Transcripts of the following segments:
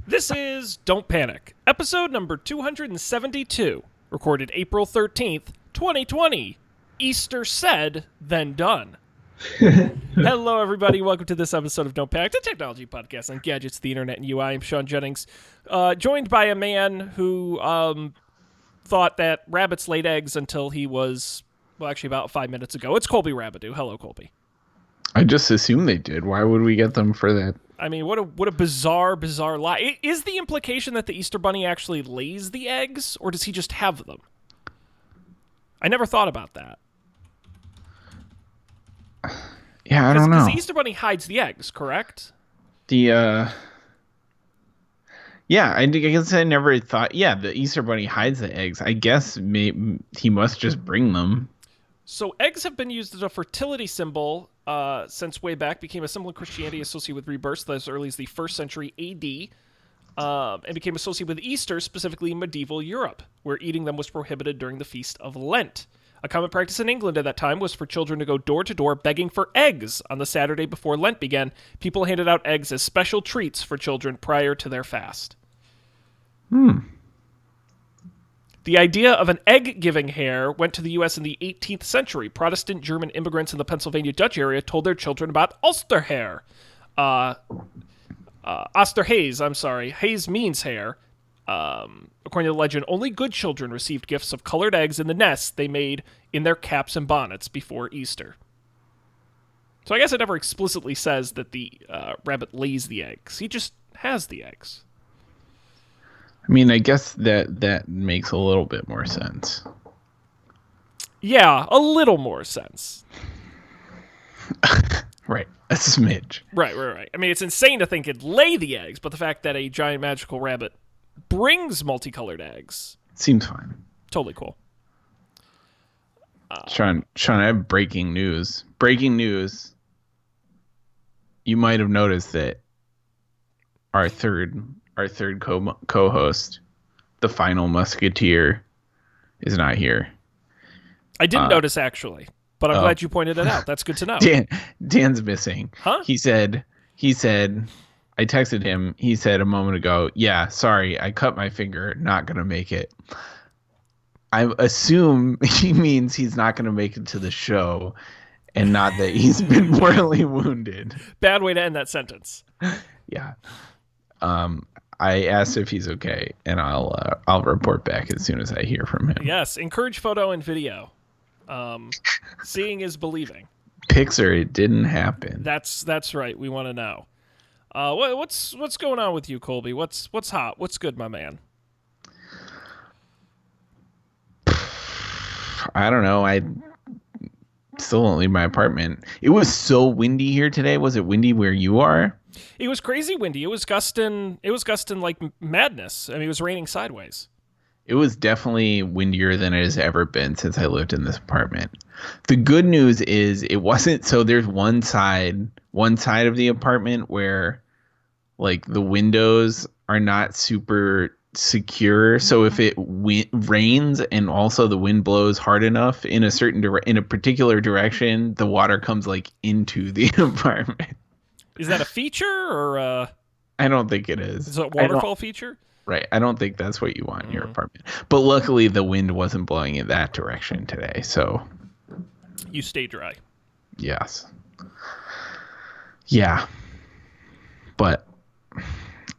This is Don't Panic, episode number 272, recorded April 13th, 2020. Easter said, then done. Hello, everybody. Welcome to this episode of Don't Panic, the technology podcast on gadgets, the internet, and UI. I'm Sean Jennings, joined by a man who thought that rabbits laid eggs until he was, well, actually about 5 minutes ago. It's Colby Rabideau. Hello, Colby. I just assumed they did. Why would we get them for that? I mean, what a bizarre lie. Is the implication that the Easter Bunny actually lays the eggs, or does he just have them? I never thought about that. Yeah, I don't know. Because the Easter Bunny hides the eggs, correct? Yeah, I guess I never thought. Yeah, the Easter Bunny hides the eggs. I guess he must just bring them. So eggs have been used as a fertility symbol since way back. Became a symbol in Christianity associated with rebirth as early as the 1st century A.D. And became associated with Easter, specifically in medieval Europe, where eating them was prohibited during the Feast of Lent. A common practice in England at that time was for children to go door to door begging for eggs on the Saturday before Lent began. People handed out eggs as special treats for children prior to their fast. The idea of an egg-giving hare went to the U.S. in the 18th century. Protestant German immigrants in the Pennsylvania Dutch area told their children about Osterhare. Osterhaze, I'm sorry. Haze means hare. According to the legend, only good children received gifts of colored eggs in the nests they made in their caps and bonnets before Easter. So I guess it never explicitly says that the rabbit lays the eggs. He just has the eggs. I mean, I guess that makes a little bit more sense. Yeah, a little more sense. Right, a smidge. Right. I mean, it's insane to think it'd lay the eggs, but the fact that a giant magical rabbit brings multicolored eggs seems fine. Totally cool. Sean, I have breaking news. Breaking news. You might have noticed that our third co-host, the final musketeer, is not here. I didn't notice, actually, but I'm glad you pointed it out. That's good to know. Dan's missing. Huh? He said, I texted him. He said a moment ago, yeah, sorry, I cut my finger. Not going to make it. I assume he means he's not going to make it to the show and not that he's been mortally wounded. Bad way to end that sentence. Yeah. I asked if he's okay, and I'll report back as soon as I hear from him. Yes, encourage photo and video. Seeing is believing. Pixar, it didn't happen. That's right. We want to know. What's going on with you, Colby? What's hot? What's good, my man? I don't know. I still don't leave my apartment. It was so windy here today. Was it windy where you are? It was crazy windy. It was gusting like madness. I mean, it was raining sideways. It was definitely windier than it has ever been since I lived in this apartment. The good news is it wasn't. So there's one side of the apartment where like the windows are not super secure. So if it rains and also the wind blows hard enough in a particular direction, the water comes like into the apartment. Is that a feature or I don't think it is. Is it a waterfall feature? Right. I don't think that's what you want in your apartment. But luckily the wind wasn't blowing in that direction today. So you stay dry. Yes. Yeah. But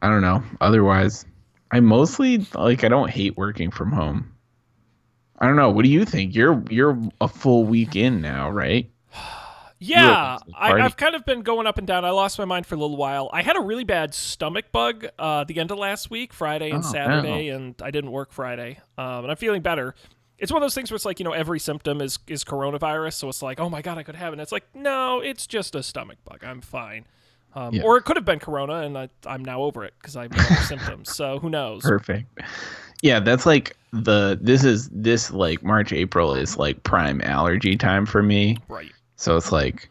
I don't know. Otherwise, I mostly I don't hate working from home. I don't know. What do you think? You're a full week in now, right? Yeah, I've kind of been going up and down. I lost my mind for a little while. I had a really bad stomach bug the end of last week, Friday and Saturday, and I didn't work Friday. And I'm feeling better. It's one of those things where it's like, every symptom is coronavirus, so it's like, oh my God, I could have it. And it's like, no, it's just a stomach bug. I'm fine. Or it could have been corona, and I'm now over it because I have no other symptoms. So who knows? Perfect. Yeah, that's like this March, April is like prime allergy time for me. Right. So it's like,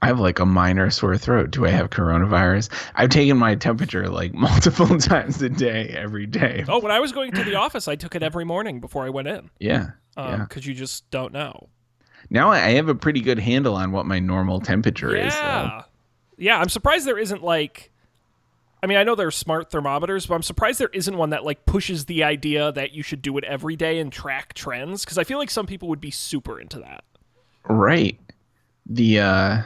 I have like a minor sore throat. Do I have coronavirus? I've taken my temperature like multiple times a day, every day. Oh, when I was going to the office, I took it every morning before I went in. Yeah. Because you just don't know. Now I have a pretty good handle on what my normal temperature is. Yeah. Yeah, I'm surprised there isn't like I mean, I know there are smart thermometers, but I'm surprised there isn't one that like pushes the idea that you should do it every day and track trends, because I feel like some people would be super into that. Right. The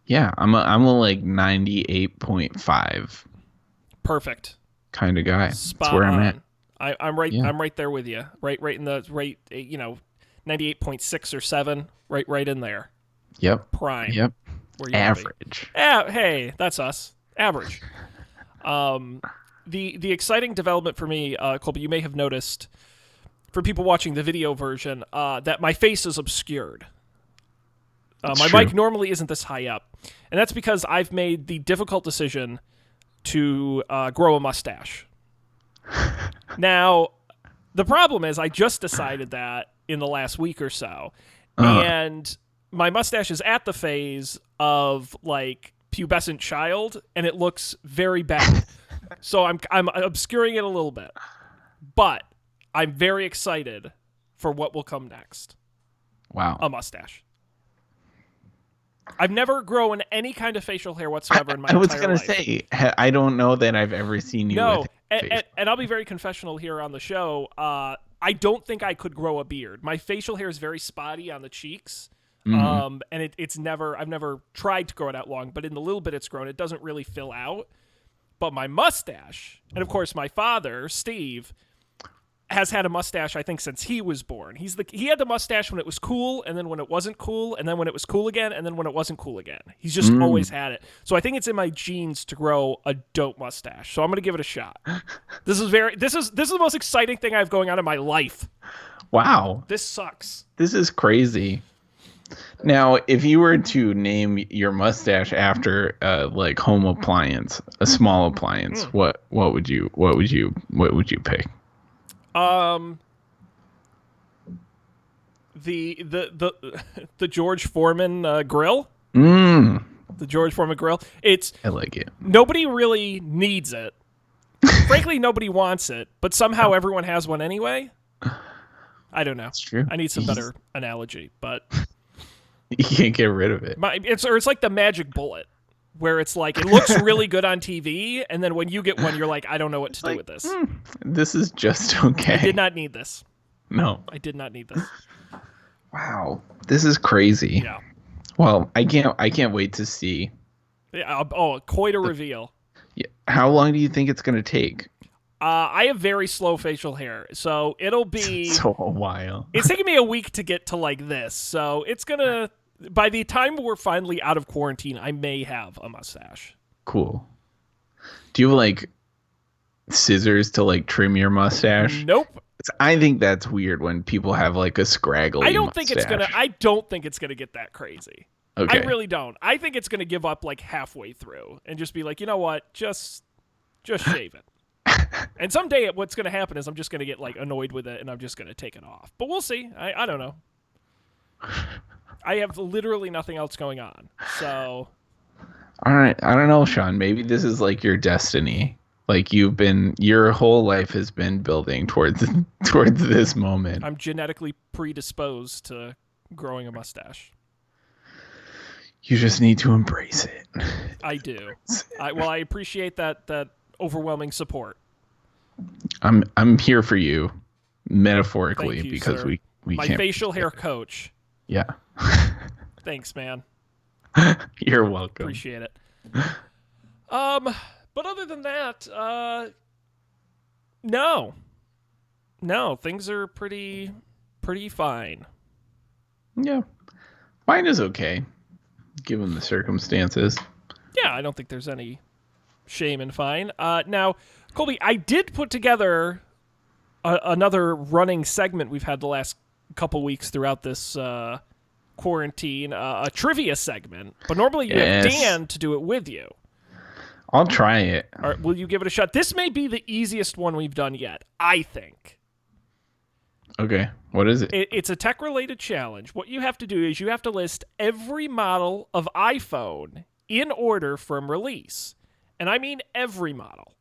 yeah, I'm a like 98.5 Perfect. kind of guy. That's Spot where I'm at. on. I'm right. Yeah. I'm right there with you. Right in the right. 98.6 or 7. Right in there. Yep. Prime. Yep. Where you Average. Hey, that's us. Average. The exciting development for me, Colby, you may have noticed, for people watching the video version, that my face is obscured. My true. mic normally isn't this high up, and that's because I've made the difficult decision to grow a mustache. Now, the problem is I just decided that in the last week or so, and my mustache is at the phase of like pubescent child, and it looks very bad. So I'm obscuring it a little bit, but I'm very excited for what will come next. Wow. A mustache. I've never grown any kind of facial hair whatsoever in my I was entire gonna life. say, I don't know that I've ever seen you No, with and I'll be very confessional here on the show. I don't think I could grow a beard. My facial hair is very spotty on the cheeks, and it's never. I've never tried to grow it out long, but in the little bit it's grown, it doesn't really fill out. But my mustache, and of course my father, Steve, has had a mustache, I think, since he was born. He had the mustache when it was cool, and then when it wasn't cool, and then when it was cool again, and then when it wasn't cool again. He's just always had it. So I think it's in my genes to grow a dope mustache. So I'm gonna give it a shot. This is the most exciting thing I have going on in my life. Wow. This sucks. This is crazy. Now, if you were to name your mustache after like home appliance, a small appliance, what would you pick? The George Foreman grill. The George Foreman grill. I like it. Nobody really needs it. Frankly, nobody wants it, but somehow everyone has one anyway. I don't know. It's true. I need some better analogy, but you can't get rid of it. It's like the magic bullet, where it's like it looks really good on TV, and then when you get one, you're like, I don't know what to do with this. This is just okay. I did not need this. No. I did not need this. Wow. This is crazy. Yeah. Well, I can't wait to see. Yeah. Quite a reveal. Yeah. How long do you think it's going to take? I have very slow facial hair, so it'll be So a while. It's taking me a week to get to like this, so it's gonna. By the time we're finally out of quarantine, I may have a mustache. Cool. Do you have like scissors to like trim your mustache? Nope. I think that's weird when people have like a scraggly I don't mustache. think it's gonna get that crazy. Okay. I really don't. I think it's gonna give up like halfway through and just be like, you know what, just shave it. And someday what's going to happen is I'm just going to get like annoyed with it and I'm just going to take it off. But we'll see. I don't know. I have literally nothing else going on. So. All right. I don't know, Sean. Maybe this is like your destiny. Like your whole life has been building towards this moment. I'm genetically predisposed to growing a mustache. You just need to embrace it. I do. I appreciate that overwhelming support. I'm here for you, metaphorically, Thank you, because sir. we My can't. facial hair coach. Yeah. Thanks, man. You're welcome. Appreciate it. But other than that, no, things are pretty fine. Yeah, mine is okay, given the circumstances. Yeah, I don't think there's any shame in fine. Now, Colby, I did put together another running segment we've had the last couple weeks throughout this quarantine, a trivia segment. But normally you have Dan to do it with you. I'll try it. All right, will you give it a shot? This may be the easiest one we've done yet, I think. Okay, what is it? It's a tech-related challenge. What you have to do is you have to list every model of iPhone in order from release. And I mean every model.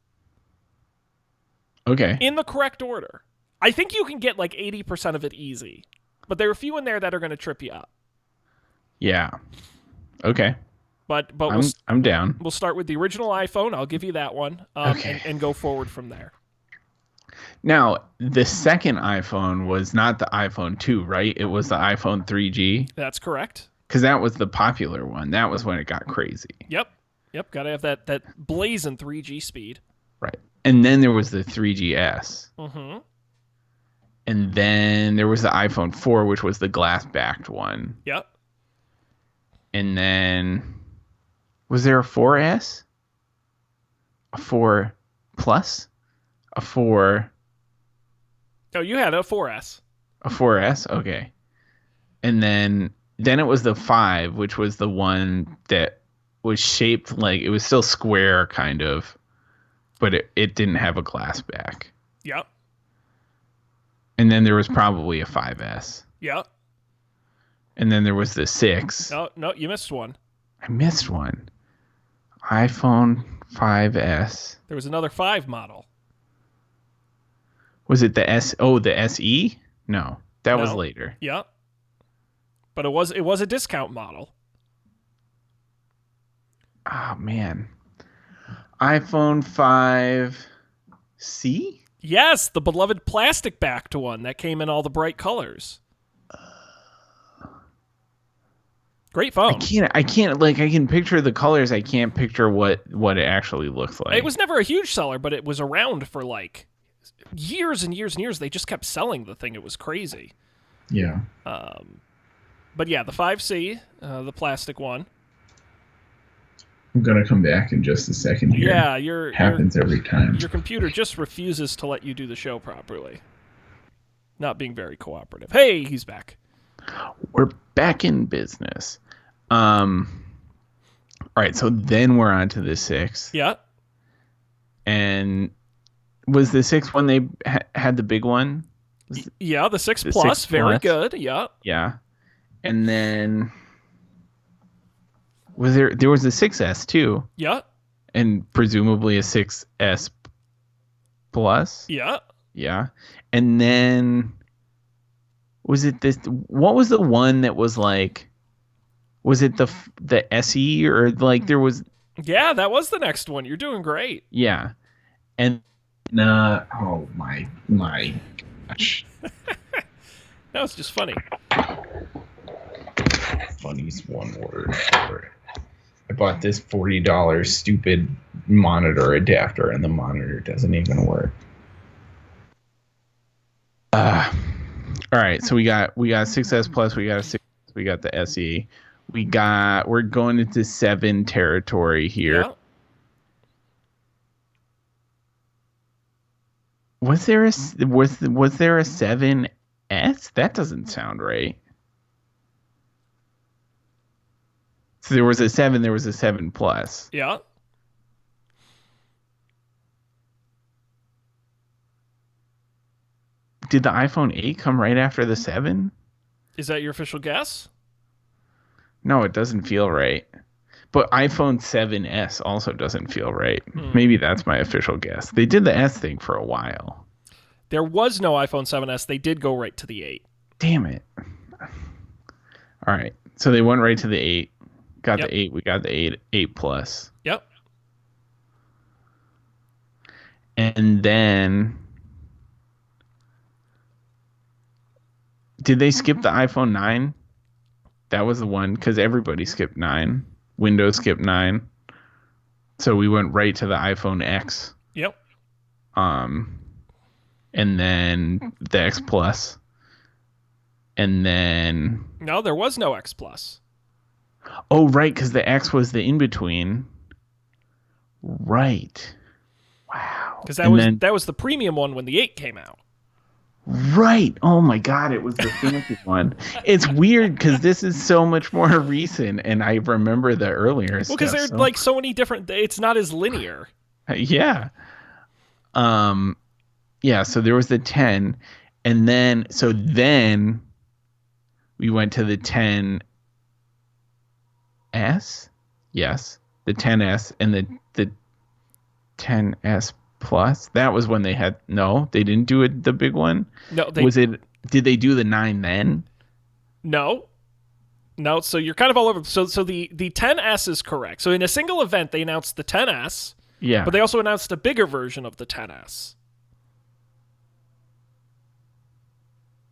Okay. In the correct order. I think you can get like 80% of it easy. But there are a few in there that are going to trip you up. Yeah. Okay. But I'm down. we'll start with the original iPhone. I'll give you that one, Okay. and go forward from there. Now, the second iPhone was not the iPhone 2, right? It was the iPhone 3G. That's correct. Because that was the popular one. That was when it got crazy. Yep. Got to have that blazing 3G speed. Right. And then there was the 3GS. Mm-hmm. And then there was the iPhone 4, which was the glass-backed one. Yep. And then was there a 4S? A 4 Plus? A 4... Oh, you had a 4S. A 4S? Okay. And then it was the 5, which was the one that was shaped like... It was still square, kind of. But it didn't have a glass back. Yep. And then there was probably a 5S. Yep. And then there was the 6. Oh, no, you missed one. I missed one. iPhone 5S. There was another 5 model. Was it the S? Oh, the SE? No, that was No. later. Yep. But it was a discount model. Oh, man. iPhone 5C? Yes, the beloved plastic-backed one that came in all the bright colors. Great phone. I can't, like, I can picture the colors. I can't picture what it actually looks like. It was never a huge seller, but it was around for, like, years and years and years. They just kept selling the thing. It was crazy. Yeah. But yeah, the 5C, the plastic one. I'm going to come back in just a second here. Yeah, happens every time. Your computer just refuses to let you do the show properly. Not being very cooperative. Hey, he's back. We're back in business. All right, so then we're on to the 6. Yeah. And was the 6 when they had the big one? Yeah, the 6 Plus, 6 very Plus. good. Yeah. Yeah. And then there was a 6S too, Yeah. and presumably a 6S Plus. Yeah. Yeah. And then was it this? What was the one that was like? Was it the SE or like there was? Yeah, that was the next one. You're doing great. Yeah. And oh my gosh. No, it's just funny. Funny's one word for it. I bought this $40 stupid monitor adapter, and the monitor doesn't even work. All right, so we got 6S Plus, we got a 6, we got the SE, we're going into 7 territory here. Yeah. Was there a 7S? That doesn't sound right. So there was a 7, there was a 7 Plus. Yeah. Did the iPhone 8 come right after the 7? Is that your official guess? No, it doesn't feel right. But iPhone 7S also doesn't feel right. Maybe that's my official guess. They did the S thing for a while. There was no iPhone 7S. They did go right to the 8. Damn it. All right. So they went right to the 8. Got Yep. the 8. We got the 8 Plus. Yep. And then did they skip the iPhone 9? That was the one because everybody skipped 9. Windows skipped 9. So we went right to the iPhone X. Yep. And then the X Plus. And then No, there was no X Plus. oh, right, because the X was the in-between. Right. Wow. Because that was the premium one when the 8 came out. Right. Oh, my God. It was the fancy one. It's weird because this is so much more recent, and I remember the earlier stuff. Well, because there's like so many different... It's not as linear. Yeah. Yeah, so there was the 10, and then we went to the 10S. Yes, the 10S and the 10S Plus. That was when they had they didn't do it, the big one. No, did they do the 9 then? No. No, so you're kind of all over. So the 10S is correct. So in a single event, they announced the 10S, Yeah. but they also announced a bigger version of the 10S.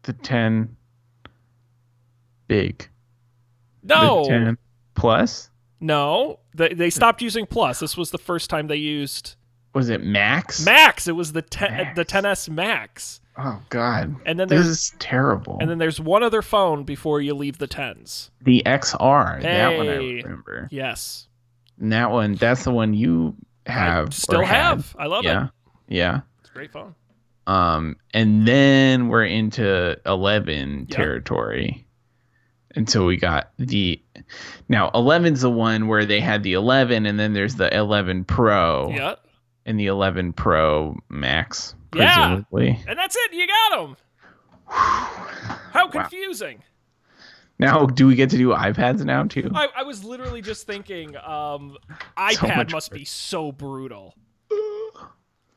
The 10 big. No. The 10 plus? No. They stopped using Plus. This was the first time they used Was it Max? Max. It was the Max. the 10S Max. Oh God. And then this is terrible. And then there's one other phone before you leave the 10s. The XR. That one I Hey. remember. Yes. And that one, that's the one you have. I still have. I love it. Yeah. It's a great phone. And then we're into 11 Yep. territory. And so we got now 11's the one where they had the 11 and then there's the 11 Pro. Yeah. And the 11 Pro Max, Yeah. presumably. And that's it. You got them. How confusing. Now, do we get to do iPads now, too? I was literally just thinking, iPad much must be so brutal.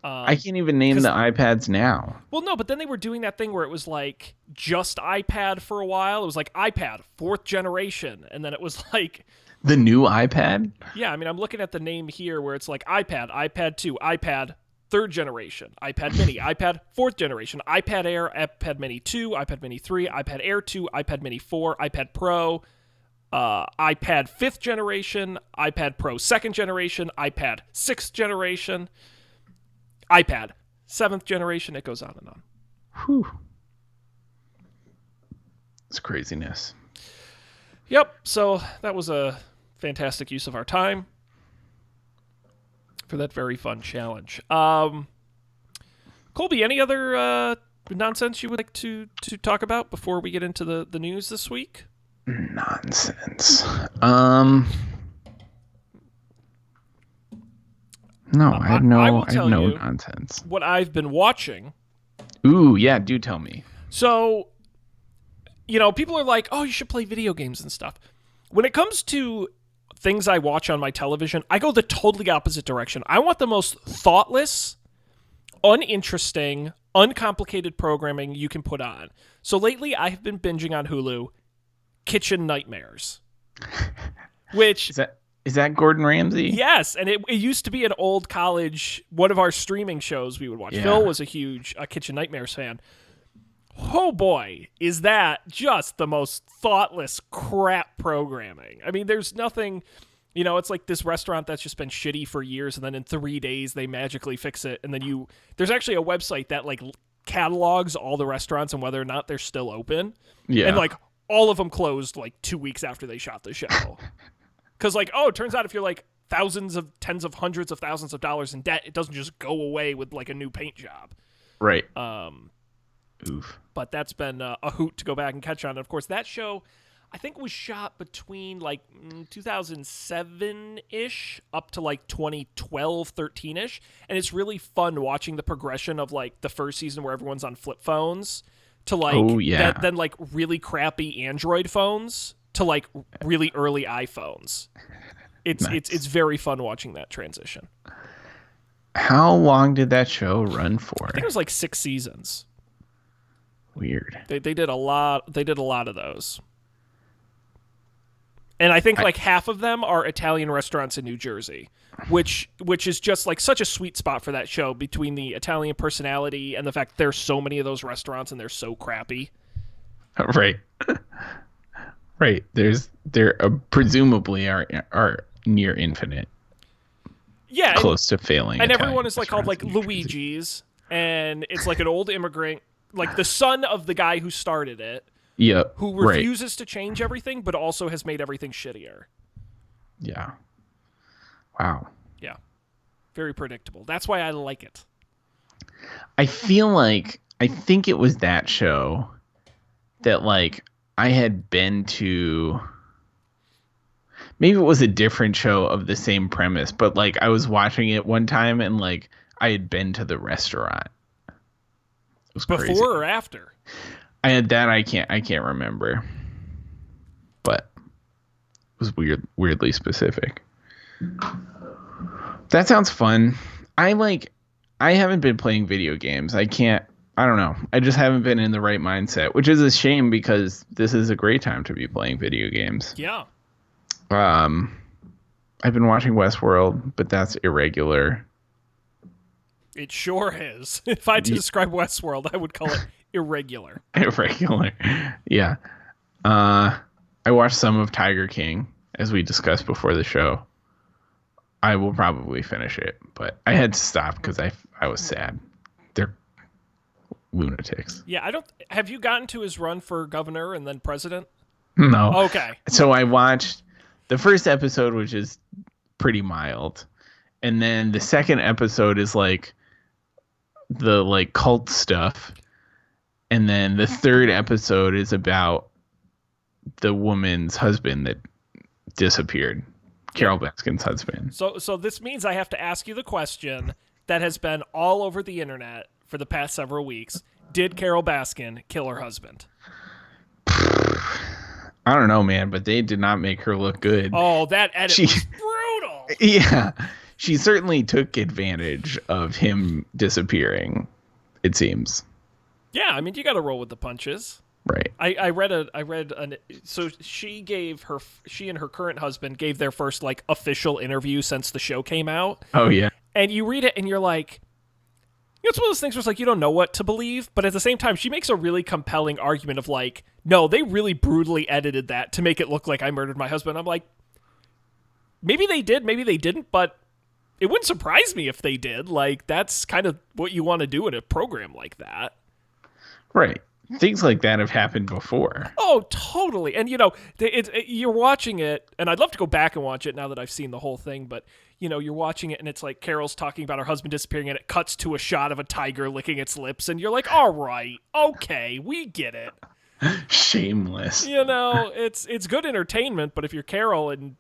I can't even name the iPads now. Well, no, but then they were doing that thing where it was like just iPad for a while. It was like iPad 4th generation. And then it was like... The new iPad? Yeah, I mean, I'm looking at the name here where it's like iPad, iPad 2, iPad 3rd generation, iPad mini, iPad 4th generation, iPad Air, iPad mini 2, iPad mini 3, iPad Air 2, iPad mini 4, iPad Pro, iPad 5th generation, iPad Pro 2nd generation, iPad 6th generation, iPad 7th generation. It goes on and on. Whew. It's craziness. Yep, so that was a fantastic use of our time for that very fun challenge. Colby, any other nonsense you would like to talk about before we get into the news this week? Nonsense. No, I have no nonsense. What I've been watching. Ooh, yeah, do tell me. So, people are like, oh, you should play video games and stuff. When it comes to things I watch on my television, I go the totally opposite direction. I want the most thoughtless, uninteresting, uncomplicated programming you can put on. So lately, I have been binging on Hulu, Kitchen Nightmares. Which... Is that Gordon Ramsay? Yes, and it used to be an old college, one of our streaming shows we would watch. Yeah. Phil was a huge Kitchen Nightmares fan. Oh boy, is that just the most thoughtless crap programming. I mean, there's nothing, it's like this restaurant that's just been shitty for years, and then in 3 days they magically fix it, and then there's actually a website that like catalogs all the restaurants and whether or not they're still open. Yeah. And like all of them closed like 2 weeks after they shot the show. Because, like, it turns out if you're, like, tens of hundreds of thousands of dollars in debt, it doesn't just go away with, like, a new paint job. Right. Oof. But that's been a hoot to go back and catch on. And, of course, that show, I think, was shot between, like, 2007-ish up to, like, 2012, 13-ish. And it's really fun watching the progression of, like, the first season where everyone's on flip phones to, like, then, like, really crappy Android phones to like really early iPhones. It's very fun watching that transition. How long did that show run for? I think it was like 6 seasons. Weird. They did a lot. They did a lot of those. And I think like half of them are Italian restaurants in New Jersey, which is just like such a sweet spot for that show between the Italian personality and the fact there's so many of those restaurants and they're so crappy. Right. Right. There presumably are near infinite. Yeah. Close to failing. And everyone is like called like Luigi's, and it's like an old immigrant, like the son of the guy who started it. Yep. Who refuses to change everything, but also has made everything shittier. Yeah. Wow. Yeah. Very predictable. That's why I like it. I think it was that show that like I had been to, maybe it was a different show of the same premise, but like I was watching it one time and like I had been to the restaurant. It was before crazy. Or after? I can't remember, but it was weirdly specific. That sounds fun. I haven't been playing video games. I can't I don't know. I just haven't been in the right mindset, which is a shame because this is a great time to be playing video games. Yeah. I've been watching Westworld, but that's irregular. It sure is. If I had to describe Westworld, I would call it irregular. Irregular. Yeah. I watched some of Tiger King, as we discussed before the show. I will probably finish it, but I had to stop because I was sad. They're lunatics. Yeah, I don't. Have you gotten to his run for governor and then president? No. Okay. So I watched the first episode, which is pretty mild, and then the second episode is like the like cult stuff, and then the third episode is about the woman's husband that disappeared. Carol Baskin's husband. So this means I have to ask you the question that has been all over the internet for the past several weeks. Did Carol Baskin kill her husband? I don't know, man, but they did not make her look good. Oh, that edit was brutal. Yeah. She certainly took advantage of him disappearing, it seems. Yeah, I mean, you got to roll with the punches. Right. So she and her current husband gave their first like official interview since the show came out. Oh yeah. And you read it and you're like, it's one of those things where it's like you don't know what to believe, but at the same time she makes a really compelling argument of like, no, they really brutally edited that to make it look like I murdered my husband. I'm like, maybe they did, maybe they didn't, but it wouldn't surprise me if they did. Like, that's kind of what you want to do in a program like that. Right. Things like that have happened before. Oh, totally. And, you're watching it, and I'd love to go back and watch it now that I've seen the whole thing, but, you're watching it, and it's like Carol's talking about her husband disappearing, and it cuts to a shot of a tiger licking its lips, and you're like, all right, okay, we get it. Shameless. It's good entertainment, but if you're Carol, and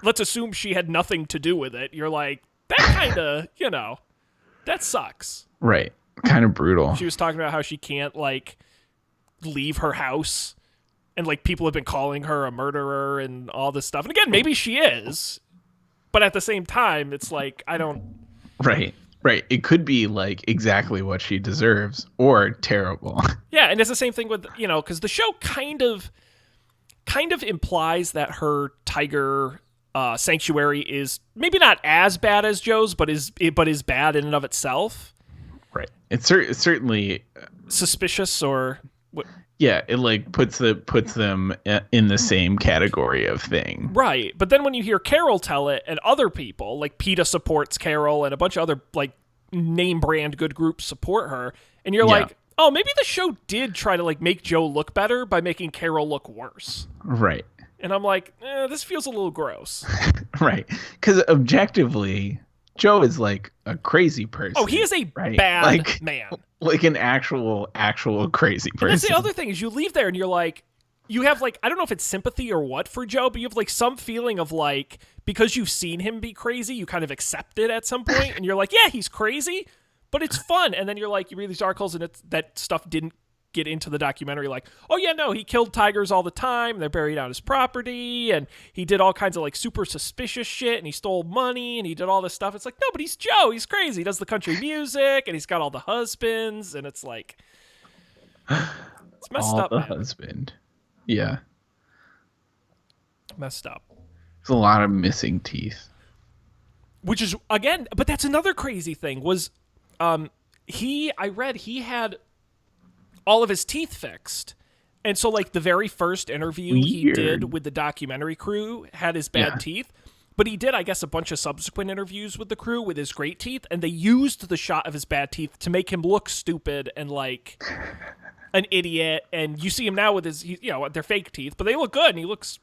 let's assume she had nothing to do with it, you're like, that kind of, that sucks. Right. Kind of brutal. She was talking about how she can't, like, leave her house, and like people have been calling her a murderer and all this stuff. And again, maybe she is, but at the same time, it's like I don't. Right. It could be like exactly what she deserves or terrible. Yeah, and it's the same thing with because the show kind of implies that her tiger sanctuary is maybe not as bad as Joe's, but is bad in and of itself. Right. It's certainly suspicious or. Yeah, it like puts them in the same category of thing. Right. But then when you hear Carol tell it and other people, like PETA supports Carol and a bunch of other like name brand good groups support her, and you're like, oh, maybe the show did try to like make Joe look better by making Carol look worse. Right. And I'm like, this feels a little gross. Right. Because objectively, Joe is like a crazy person. Oh, he is a bad man. Like an actual crazy person. And that's the other thing is you leave there and you're like, you have like, I don't know if it's sympathy or what for Joe, but you have like some feeling of like, because you've seen him be crazy, you kind of accept it at some point, and you're like, yeah, he's crazy, but it's fun. And then you're like, you read these articles and that stuff didn't get into the documentary, like, oh yeah, no, he killed tigers all the time, they're buried on his property, and he did all kinds of like super suspicious shit, and he stole money, and he did all this stuff. It's like, no, but he's Joe, he's crazy, he does the country music, and he's got all the husbands, and it's like, it's messed up, man. Husband. Yeah. Messed up. There's a lot of missing teeth. Which is, again, but that's another crazy thing, was I read he had all of his teeth fixed. And so, like, the very first interview he did with the documentary crew had his bad teeth. But he did, I guess, a bunch of subsequent interviews with the crew with his great teeth. And they used the shot of his bad teeth to make him look stupid and, like, an idiot. And you see him now with his, they're fake teeth. But they look good, and he looks,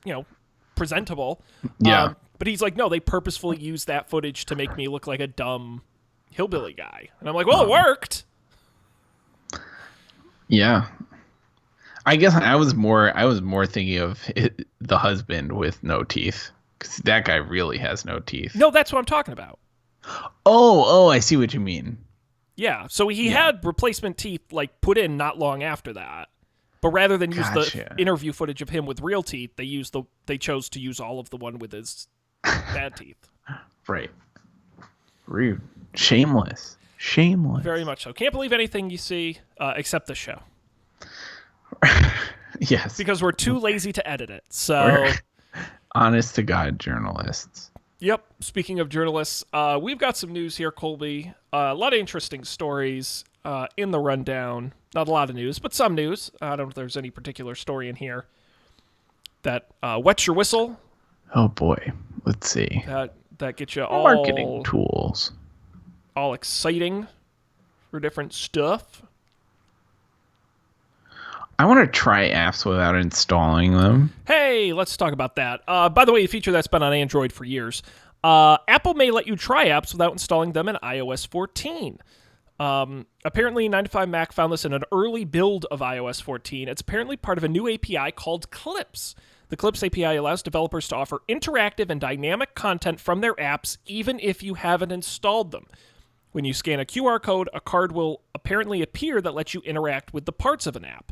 presentable. Yeah. But he's like, no, they purposefully used that footage to make me look like a dumb hillbilly guy. And I'm like, well, it worked. Yeah, I guess I was more thinking of the husband with no teeth, because that guy really has no teeth. No, that's what I'm talking about. Oh, I see what you mean. Yeah, so he had replacement teeth like put in not long after that, but rather than use the interview footage of him with real teeth, they chose to use all of the one with his bad teeth. Right. Rude. Shameless. Shameless. Very much so. Can't believe anything you see except the show. Yes. Because we're too lazy to edit it. So, We're honest to God journalists. yep. Speaking of journalists, we've got some news here, Colby. A lot of interesting stories in the rundown. Not a lot of news, but some news. I don't know if there's any particular story in here that wets your whistle. Oh boy. Let's see. That gets you all Marketing tools. all exciting for different stuff. I want to try apps without installing them. Hey, let's talk about that. By the way, a feature that's been on Android for years. Apple may let you try apps without installing them in iOS 14. Apparently, 9to5Mac found this in an early build of iOS 14. It's apparently part of a new API called Clips. The Clips API allows developers to offer interactive and dynamic content from their apps, even if you haven't installed them. When you scan a QR code, a card will apparently appear that lets you interact with the parts of an app.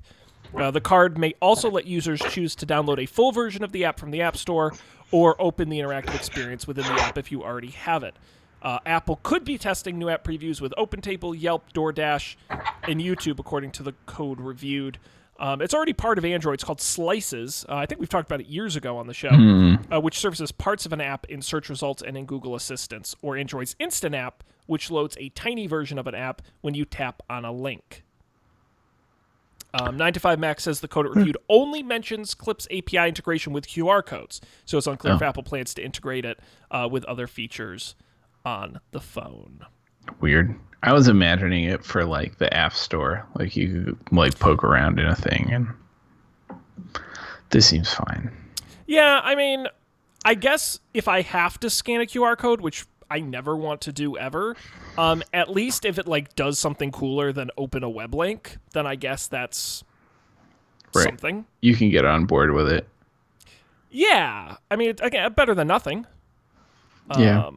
The card may also let users choose to download a full version of the app from the App Store or open the interactive experience within the app if you already have it. Apple could be testing new app previews with OpenTable, Yelp, DoorDash, and YouTube, according to the code reviewed. It's already part of Android. It's called Slices. I think we've talked about it years ago on the show, which serves as parts of an app in search results and in Google Assistance, or Android's Instant App, which loads a tiny version of an app when you tap on a link. 9to5Mac says the code it reviewed only mentions Clips API integration with QR codes, so it's unclear if Apple plans to integrate it with other features on the phone. Weird. I was imagining it for like the App Store, like you could like poke around in a thing, and this seems fine. Yeah, I mean, I guess if I have to scan a QR code, which I never want to do ever, at least if it like does something cooler than open a web link, then I guess that's something. You can get on board with it. Yeah, I mean, again, better than nothing. Yeah.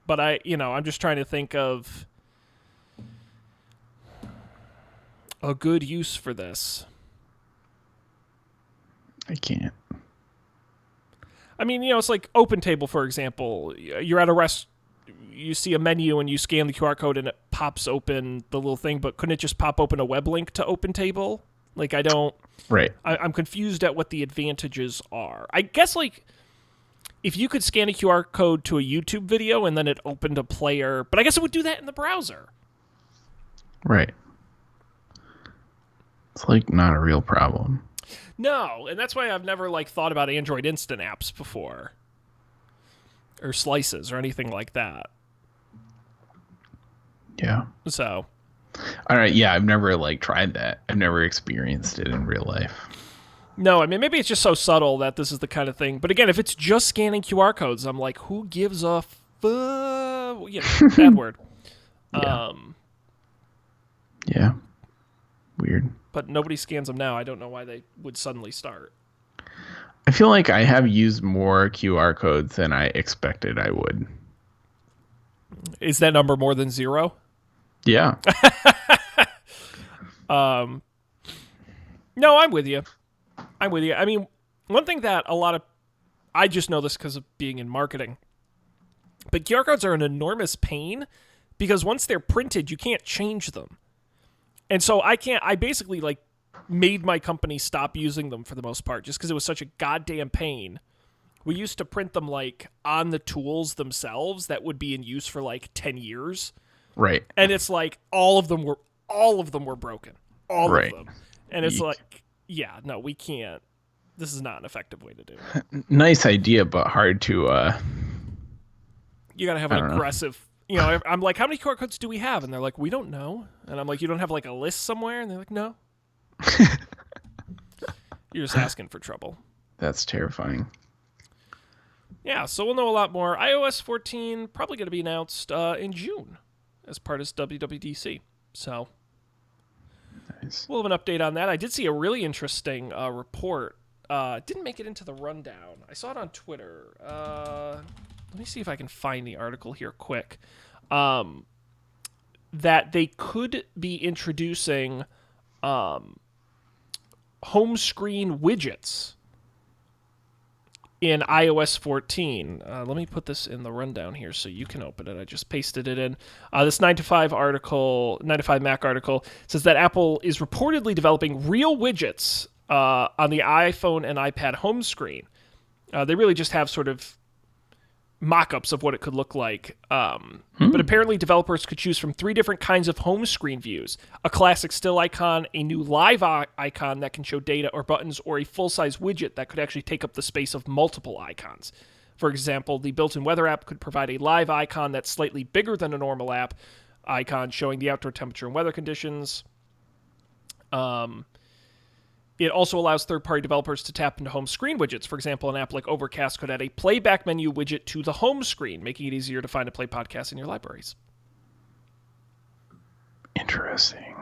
But I'm just trying to think of a good use for this. I can't. I mean, it's like OpenTable, for example. You're at a you see a menu and you scan the QR code and it pops open the little thing, but couldn't it just pop open a web link to OpenTable? Like, I don't... Right. I'm confused at what the advantages are. I guess, like, if you could scan a QR code to a YouTube video and then it opened a player... But I guess it would do that in the browser. Right. It's, like, not a real problem. No, and that's why I've never, like, thought about Android Instant apps before. Or Slices or anything like that. Yeah. So... All right, yeah, I've never like tried that. I've never experienced it in real life. No, I mean, maybe it's just so subtle that this is the kind of thing. But again, if it's just scanning QR codes, I'm like, who gives a bad word. Yeah. Yeah. Weird. But nobody scans them now. I don't know why they would suddenly start. I feel like I have used more QR codes than I expected I would. Is that number more than 0? Yeah. No, I'm with you. I mean, one thing that I just know this because of being in marketing, but QR codes are an enormous pain because once they're printed, you can't change them. And so I basically like made my company stop using them for the most part just because it was such a goddamn pain. We used to print them like on the tools themselves that would be in use for like 10 years. Right. And it's like all of them were broken. All of them. And it's like, yeah, no, we can't. This is not an effective way to do it. Nice idea, but hard to you got to have an aggressive, I'm like, how many QR codes do we have? And they're like, we don't know. And I'm like, you don't have like a list somewhere? And they're like, no. You're just asking for trouble. That's terrifying. Yeah, so we'll know a lot more. iOS 14 probably going to be announced in June as part of WWDC. So Nice. we'll have an update on that. I did see a really interesting report. Didn't make it into the rundown. I saw it on Twitter. Let me see if I can find the article here quick. That they could be introducing home screen widgets in iOS 14. Let me put this in the rundown here so you can open it. I just pasted it in. This 9 to 5 article, 9 to 5 Mac article, says that Apple is reportedly developing real widgets on the iPhone and iPad home screen. They really just have sort of mock-ups of what it could look like. But apparently developers could choose from 3 different kinds of home screen views: a classic still icon, a new live icon that can show data or buttons, or a full-size widget that could actually take up the space of multiple icons. For example, the built-in weather app could provide a live icon that's slightly bigger than a normal app icon, showing the outdoor temperature and weather conditions. It also allows third-party developers to tap into home screen widgets. For example, an app like Overcast could add a playback menu widget to the home screen, making it easier to find and play podcasts in your libraries. Interesting.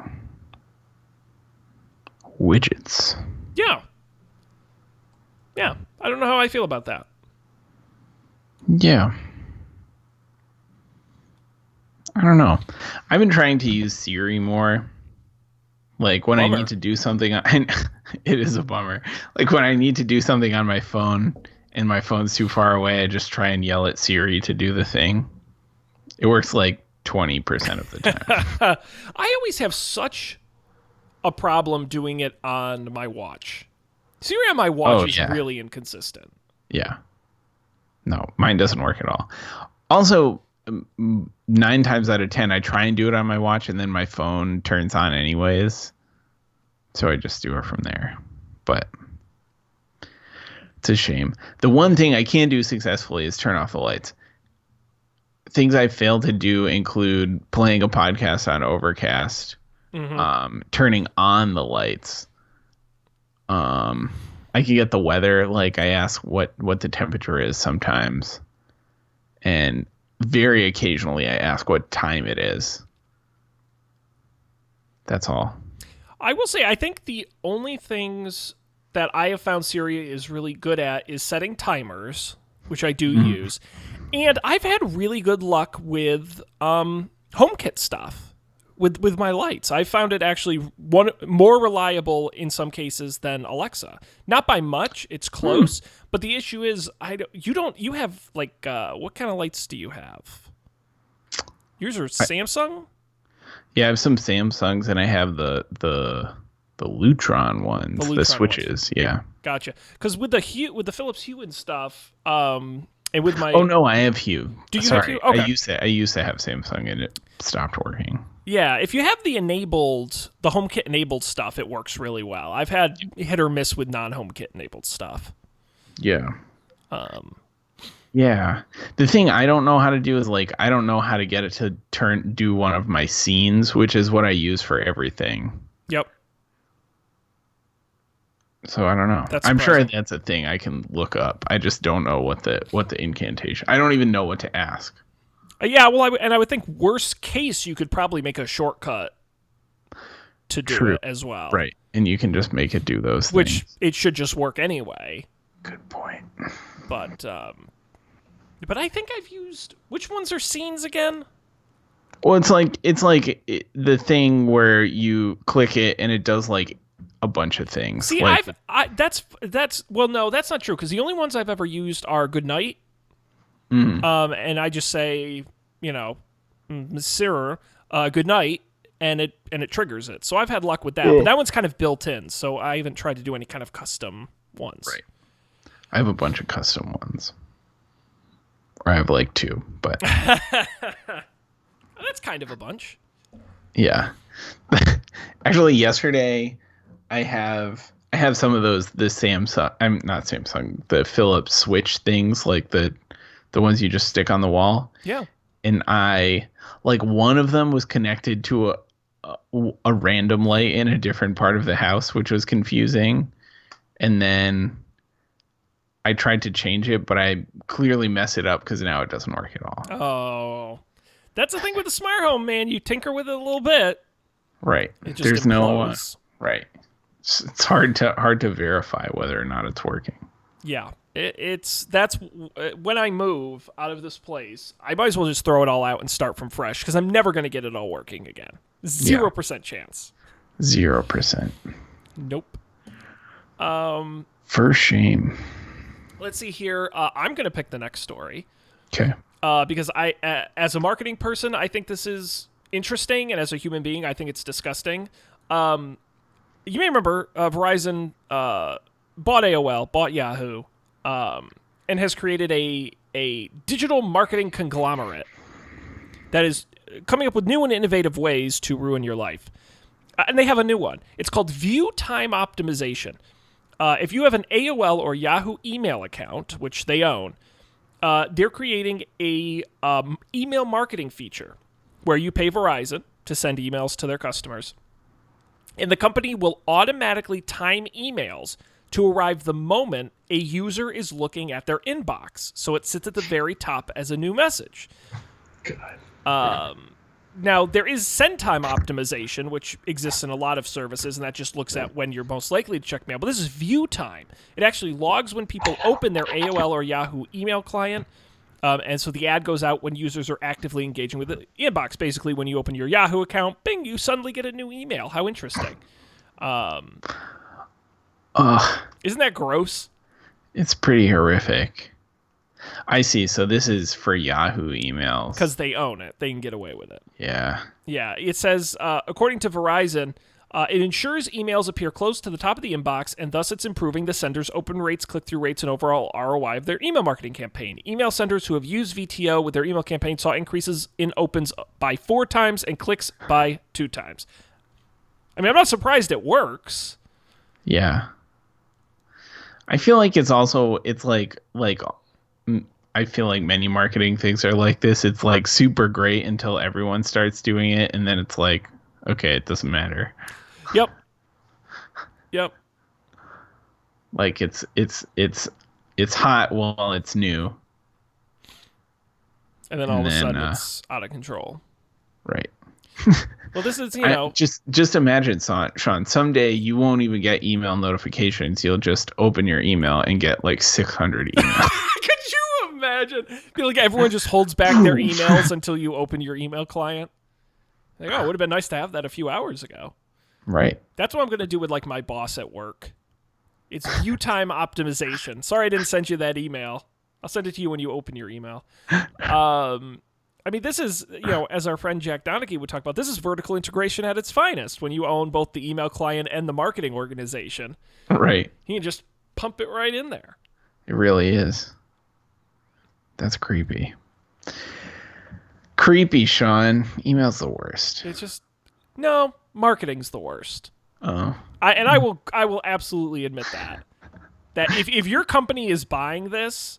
Widgets. Yeah. Yeah. I don't know how I feel about that. Yeah. I don't know. I've been trying to use Siri more. Like when Bummer. I need to do something, it is a bummer. Like when I need to do something on my phone and my phone's too far away, I just try and yell at Siri to do the thing. It works like 20% of the time. I always have such a problem doing it on my watch. Siri on my watch is really inconsistent. Yeah. No, mine doesn't work at all. Also, 9 times out of 10, I try and do it on my watch, and then my phone turns on anyways. So I just do it from there. But it's a shame. The one thing I can do successfully is turn off the lights. Things I failed to do include playing a podcast on Overcast, turning on the lights. I can get the weather. Like I ask what the temperature is sometimes, and very occasionally I ask what time it is. That's all. I will say, I think the only things that I have found Siri is really good at is setting timers, which I do use. And I've had really good luck with HomeKit stuff, with my lights. I found it actually more reliable in some cases than Alexa. Not by much, it's close, but the issue is you have like what kind of lights do you have? Yours are Samsung? Yeah, I have some Samsungs, and I have the Lutron ones, the switches. Yeah, gotcha. Because with the Philips Hue and stuff, and with my no, I have Hue. Do you have Hue? Okay. I used to have Samsung, and it stopped working. Yeah, if you have the HomeKit enabled stuff, it works really well. I've had hit or miss with non-HomeKit enabled stuff. Yeah. Yeah. The thing I don't know how to do is I don't know how to get it to do one of my scenes, which is what I use for everything. Yep. So I don't know. I'm sure that's a thing I can look up. I just don't know what the incantation. I don't even know what to ask. Yeah, well, I would think worst case you could probably make a shortcut to do it as well. Right, and you can just make it do those things. Which it should just work anyway. Good point. But I think I've used, which ones are scenes again? Well, it's like the thing where you click it and it does like a bunch of things. See, that's well, no, that's not true, because the only ones I've ever used are Goodnight. And I just say, Siri, good night, and it triggers it. So I've had luck with that. But that one's kind of built in, so I haven't tried to do any kind of custom ones. Right. I have a bunch of custom ones. Or I have like 2, but that's kind of a bunch. Yeah. Actually, yesterday I have some of those, the Philips switch things, like the ones you just stick on the wall. Yeah. And one of them was connected to a random light in a different part of the house, which was confusing. And then I tried to change it, but I clearly mess it up because now it doesn't work at all. Oh, that's the thing with the smart home, man. You tinker with it a little bit. Right. It just There's implodes. Right. It's hard to verify whether or not it's working. Yeah. That's when I move out of this place, I might as well just throw it all out and start from fresh, because I'm never going to get it all working again. 0% chance. 0%. Nope. For shame. Let's see here. I'm going to pick the next story. Okay. Because as a marketing person, I think this is interesting, and as a human being, I think it's disgusting. You may remember Verizon bought AOL, bought Yahoo, and has created a digital marketing conglomerate that is coming up with new and innovative ways to ruin your life. And they have a new one. It's called View Time Optimization. If you have an AOL or Yahoo email account, which they own, they're creating a email marketing feature where you pay Verizon to send emails to their customers. And the company will automatically time emails to arrive the moment a user is looking at their inbox. So it sits at the very top as a new message. God. Now, there is send time optimization, which exists in a lot of services, and that just looks at when you're most likely to check mail. But this is view time. It actually logs when people open their AOL or Yahoo email client, and so the ad goes out when users are actively engaging with the inbox. Basically, when you open your Yahoo account, bing, you suddenly get a new email. How interesting. Isn't that gross? It's pretty horrific. I see. So this is for Yahoo emails. Because they own it. They can get away with it. Yeah. Yeah. It says, according to Verizon, it ensures emails appear close to the top of the inbox, and thus it's improving the sender's open rates, click-through rates, and overall ROI of their email marketing campaign. Email senders who have used VTO with their email campaign saw increases in opens by 4 times and clicks by 2 times. I mean, I'm not surprised it works. Yeah. I feel like it's like I feel like many marketing things are like this. It's like super great until everyone starts doing it, and then it's like, okay, it doesn't matter. Yep. Like it's hot while it's new. And then all of a sudden it's out of control. Right. Well, this is, you know... Just imagine, Sean, someday you won't even get email notifications. You'll just open your email and get like 600 emails. Could you imagine? Feel like everyone just holds back their emails until you open your email client. Like, oh, it would have been nice to have that a few hours ago. Right. That's what I'm going to do with like my boss at work. It's view time optimization. Sorry I didn't send you that email. I'll send it to you when you open your email. I mean, this is, you know, as our friend Jack Donaghy would talk about, this is vertical integration at its finest when you own both the email client and the marketing organization. Right. You can just pump it right in there. It really is. That's creepy. Creepy, Sean. Email's the worst. It's just, no, marketing's the worst. Oh. I will absolutely admit that. That if your company is buying this,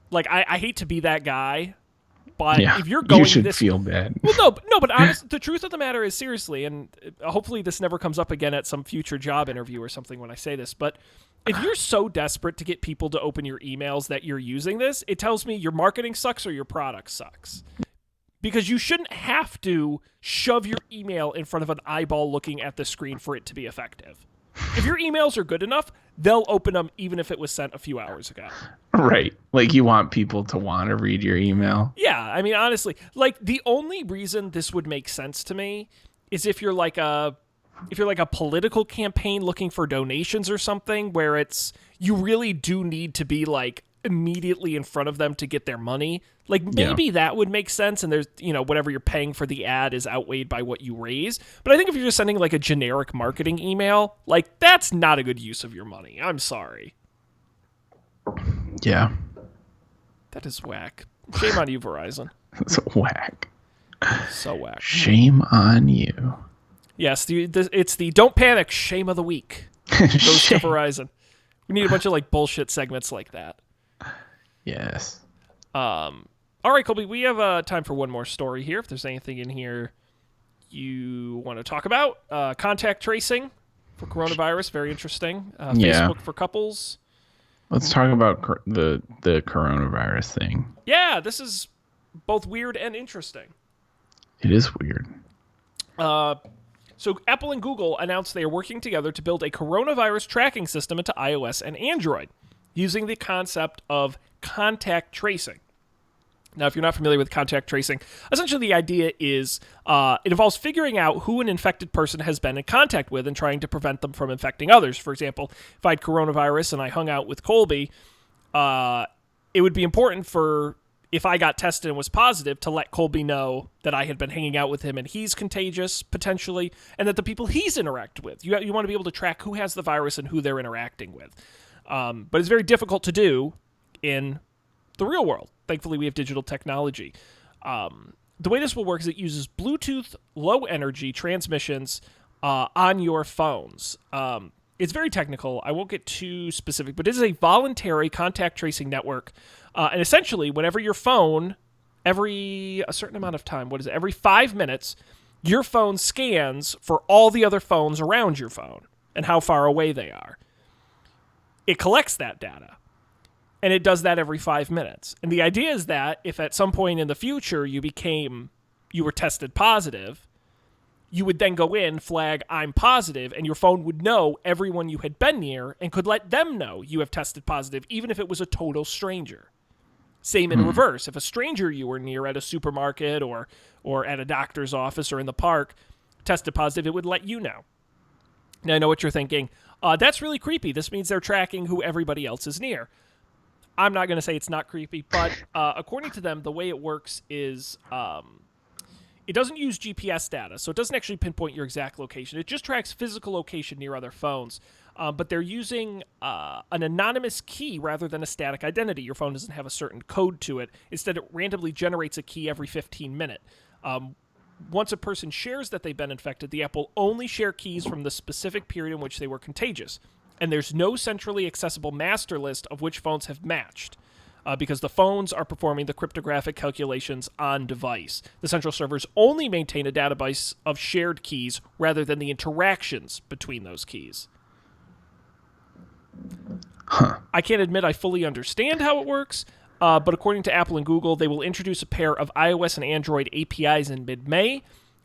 like, I hate to be that guy, but yeah, if you're going you should this, feel bad. Well, no, but honestly, the truth of the matter is, seriously, and hopefully this never comes up again at some future job interview or something when I say this, but if you're so desperate to get people to open your emails that you're using this, it tells me your marketing sucks or your product sucks. Because you shouldn't have to shove your email in front of an eyeball looking at the screen for it to be effective. If your emails are good enough, they'll open them even if it was sent a few hours ago. Right. Like you want people to want to read your email. Yeah. I mean, honestly, like the only reason this would make sense to me is if you're like a political campaign looking for donations or something where you really do need to be like immediately in front of them to get their money. Like maybe that would make sense, and there's, you know, whatever you're paying for the ad is outweighed by what you raise. But I think if you're just sending like a generic marketing email, like that's not a good use of your money. I'm sorry. Yeah. That is whack. Shame on you, Verizon. It's whack. So whack. Shame on you. Yes, it's the don't panic shame of the week. Goes to Verizon. We need a bunch of like bullshit segments like that. Yes. All right, Colby, we have time for one more story here. If there's anything in here you want to talk about. Contact tracing for coronavirus, very interesting. Facebook for couples. Let's talk about the coronavirus thing. Yeah, this is both weird and interesting. It is weird. So Apple and Google announced they are working together to build a coronavirus tracking system into iOS and Android using the concept of contact tracing. Now, if you're not familiar with contact tracing, essentially the idea is it involves figuring out who an infected person has been in contact with and trying to prevent them from infecting others. For example, if I had coronavirus and I hung out with Colby, it would be important for, if I got tested and was positive, to let Colby know that I had been hanging out with him and he's contagious, potentially, and that the people he's interacted with. You want to be able to track who has the virus and who they're interacting with. But it's very difficult to do in the real world. Thankfully, we have digital technology. The way this will work is it uses Bluetooth low-energy transmissions on your phones. It's very technical. I won't get too specific, but it is a voluntary contact tracing network. And essentially, whenever your phone, every 5 minutes, your phone scans for all the other phones around your phone and how far away they are. It collects that data, and it does that every 5 minutes. And the idea is that if at some point in the future you were tested positive, you would then go in, flag, I'm positive, and your phone would know everyone you had been near and could let them know you have tested positive, even if it was a total stranger. Same in reverse. If a stranger you were near at a supermarket or at a doctor's office or in the park tested positive, it would let you know. Now, I know what you're thinking. That's really creepy. This means they're tracking who everybody else is near. I'm not going to say it's not creepy, but according to them, the way it works is it doesn't use GPS data, so it doesn't actually pinpoint your exact location. It just tracks physical location near other phones. But they're using an anonymous key rather than a static identity. Your phone doesn't have a certain code to it. Instead, it randomly generates a key every 15 minutes. Once a person shares that they've been infected, the app will only share keys from the specific period in which they were contagious. And there's no centrally accessible master list of which phones have matched. Because the phones are performing the cryptographic calculations on device. The central servers only maintain a database of shared keys rather than the interactions between those keys. Huh. I can't admit I fully understand how it works, but according to Apple and Google, they will introduce a pair of iOS and Android APIs in mid-May,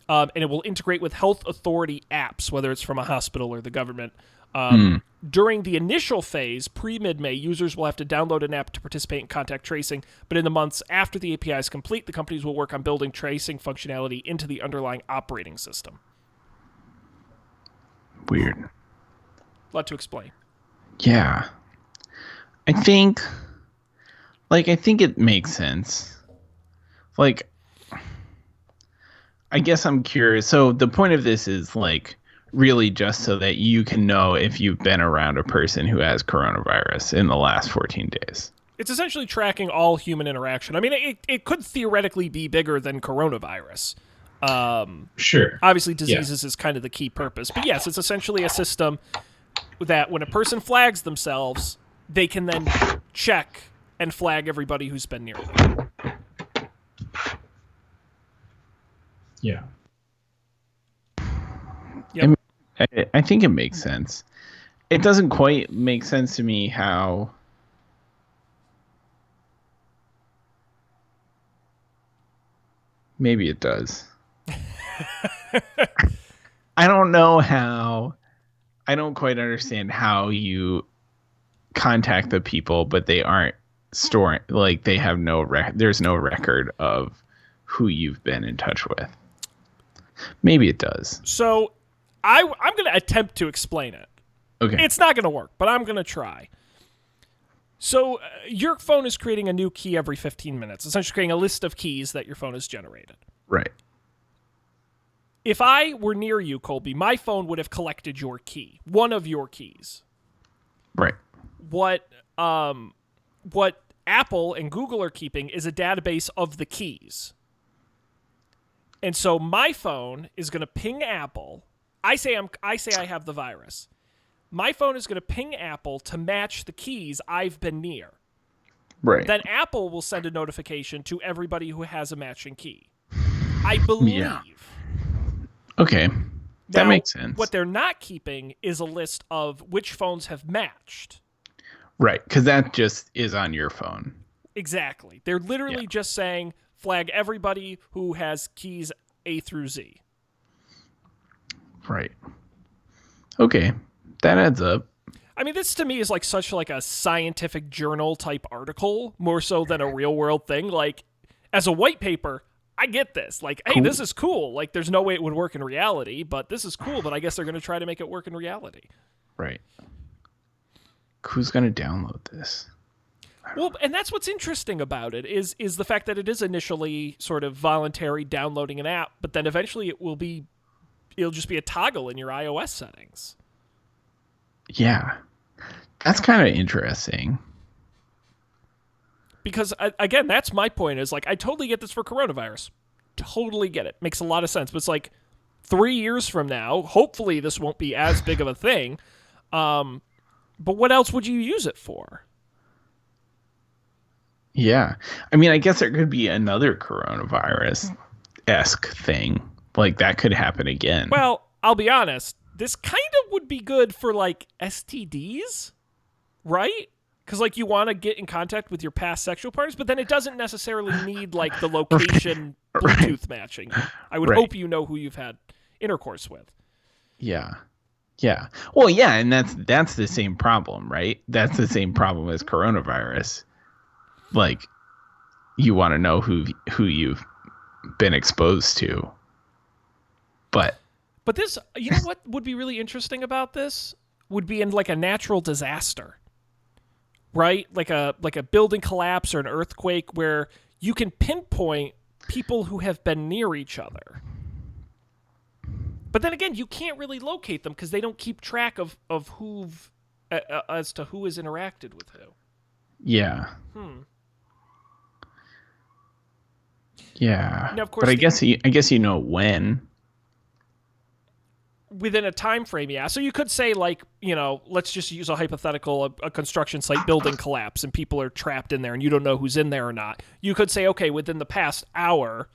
and it will integrate with health authority apps, whether it's from a hospital or the government. During the initial phase, pre-mid-May, users will have to download an app to participate in contact tracing, but in the months after the API is complete, the companies will work on building tracing functionality into the underlying operating system. Weird. A lot to explain. Yeah. I think it makes sense. Like, I guess I'm curious. So the point of this is really just so that you can know if you've been around a person who has coronavirus in the last 14 days. It's essentially tracking all human interaction. I mean, it could theoretically be bigger than coronavirus. Sure. Obviously, diseases is kind of the key purpose. But yes, it's essentially a system that when a person flags themselves, they can then check and flag everybody who's been near them. Yeah. Yep. I think it makes sense. It doesn't quite make sense to me how maybe it does. I don't know how. I don't quite understand how you contact the people, but they aren't storing, they have there's no record of who you've been in touch with. Maybe it does. So I'm going to attempt to explain it. Okay. It's not going to work, but I'm going to try. So your phone is creating a new key every 15 minutes, essentially creating a list of keys that your phone has generated. Right. If I were near you, Colby, my phone would have collected your key, one of your keys. Right. What Apple and Google are keeping is a database of the keys. And so my phone is going to ping Apple. I say I have the virus. My phone is going to ping Apple to match the keys I've been near. Right. Then Apple will send a notification to everybody who has a matching key. I believe. Yeah. Okay. That Now, makes sense. What they're not keeping is a list of which phones have matched. Right, because that just is on your phone. Exactly. They're literally just saying, flag everybody who has keys A through Z. Right. Okay. That adds up. I mean, this to me is such a scientific journal type article, more so than a real world thing. As a white paper, I get this. Hey, cool. This is cool. There's no way it would work in reality, but this is cool. But I guess they're going to try to make it work in reality. Right. Who's going to download this? Well, and that's what's interesting about it is the fact that it is initially sort of voluntary downloading an app, but then eventually it'll just be a toggle in your iOS settings. Yeah. That's kind of interesting. Because, again, that's my point is, like, I totally get this for coronavirus. Totally get it. Makes a lot of sense. But it's like 3 years from now, hopefully this won't be as big of a thing. But what else would you use it for? Yeah. I mean, I guess there could be another coronavirus-esque thing. Like, that could happen again. Well, I'll be honest. This kind of would be good for, like, STDs, right? Because, like, you want to get in contact with your past sexual partners, but then it doesn't necessarily need, like, the location Bluetooth matching. I would hope you know who you've had intercourse with. Yeah. Yeah. Well, yeah, and that's the same problem, right? That's the same problem as coronavirus. Like, you want to know who you've been exposed to. But this, you know what would be really interesting about this? Would be in, like, a natural disaster. Right? Like a building collapse or an earthquake where you can pinpoint people who have been near each other. But then again, you can't really locate them because they don't keep track of who've as to who has interacted with who. Yeah. Yeah. Now, of course, but I guess you know when. Within a time frame, yeah. So you could say, like, you know, let's just use a hypothetical, a construction site building collapse and people are trapped in there and you don't know who's in there or not. You could say, okay, within the past hour,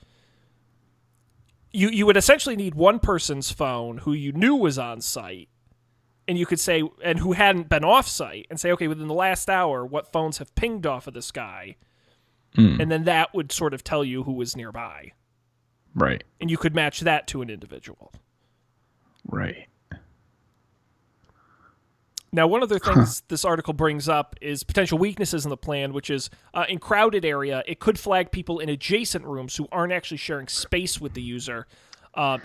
you would essentially need one person's phone who you knew was on site, and you could say, and who hadn't been off site, and say, okay, within the last hour, what phones have pinged off of this guy? And then that would sort of tell you who was nearby. Right. And you could match that to an individual. Right. Now, one of the things this article brings up is potential weaknesses in the plan, which is in crowded area, it could flag people in adjacent rooms who aren't actually sharing space with the user.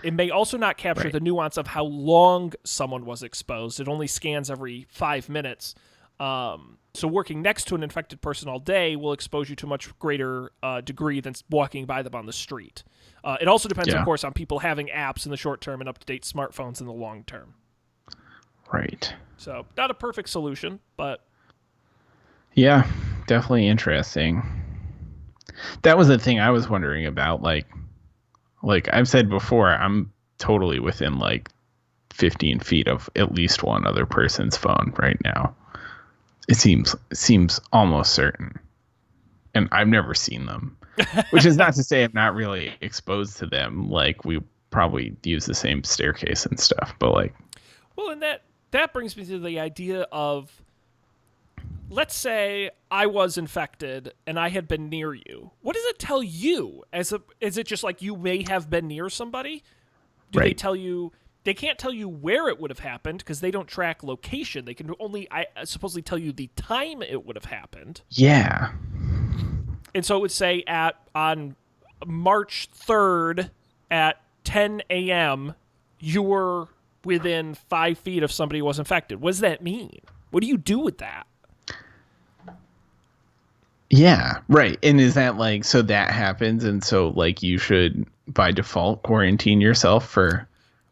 It may also not capture the nuance of how long someone was exposed. It only scans every 5 minutes. So working next to an infected person all day will expose you to a much greater degree than walking by them on the street. It also depends, of course, on people having apps in the short term and up-to-date smartphones in the long term. Right. So not a perfect solution, but... Yeah, definitely interesting. That was the thing I was wondering about. Like I've said before, I'm totally within, like, 15 feet of at least one other person's phone right now. It seems almost certain. And I've never seen them. Which is not to say I'm not really exposed to them. Like, we probably use the same staircase and stuff, but, like... Well, and that brings me to the idea of, let's say I was infected and I had been near you. What does it tell you? Is it just like you may have been near somebody? Do they tell you... They can't tell you where it would have happened because they don't track location. They can only supposedly tell you the time it would have happened. Yeah. And so it would say on March 3rd at 10 a.m., you were within 5 feet of somebody who was infected. What does that mean? What do you do with that? Yeah, right. And is that, like, so that happens, and so, like, you should, by default, quarantine yourself for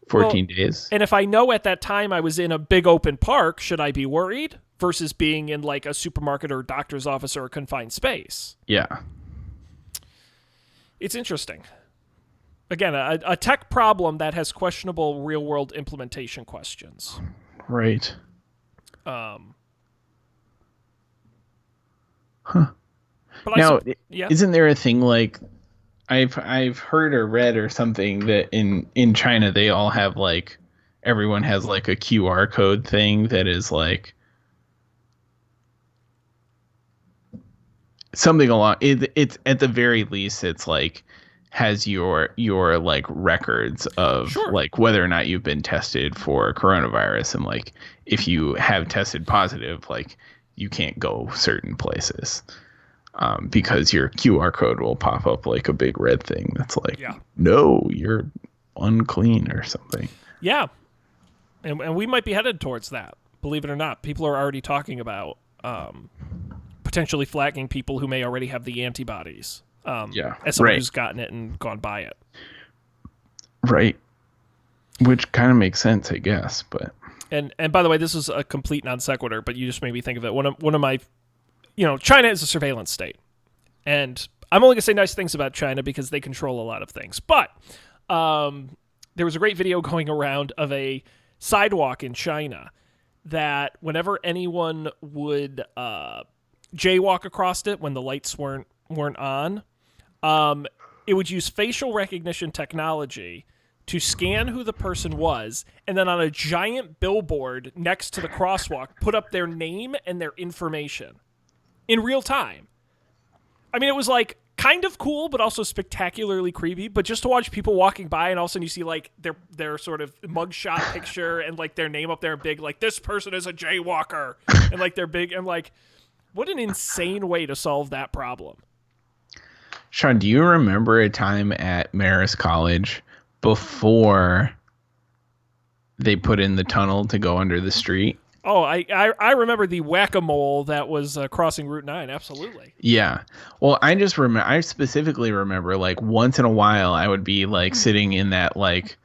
14 days? And if I know at that time I was in a big open park, should I be worried? Versus being in, like, a supermarket or a doctor's office or a confined space. Yeah. It's interesting. Again, a tech problem that has questionable real-world implementation questions. Right. But now, isn't there a thing like I've heard or read or something that in China they all have, like, everyone has, like, a QR code thing that is, like, something along it's at the very least it's like has your like records of like whether or not you've been tested for coronavirus, and, like, if you have tested positive, like, you can't go certain places because your QR code will pop up like a big red thing that's like, no, you're unclean or something. Yeah. And we might be headed towards that, believe it or not. People are already talking about potentially flagging people who may already have the antibodies. Yeah. As someone Right. who's gotten it and gone by it. Right. Which kind of makes sense, I guess, but. And by the way, this is a complete non sequitur, but you just made me think of it. One of my, China is a surveillance state, and I'm only gonna say nice things about China because they control a lot of things. But there was a great video going around of a sidewalk in China that whenever anyone would jaywalk across it when the lights weren't on, it would use facial recognition technology to scan who the person was, and then on a giant billboard next to the crosswalk, put up their name and their information in real time. I mean, it was like kind of cool, but also spectacularly creepy. But just to watch people walking by, and all of a sudden you see like their sort of mugshot picture and like their name up there big, like this person is a jaywalker, and like they're big, and like what an insane way to solve that problem. Sean, do you remember a time at Marist College before they put in the tunnel to go under the street? Oh, I remember the whack-a-mole that was crossing Route 9, absolutely. Yeah. Well, I specifically remember like once in a while I would be like sitting in that like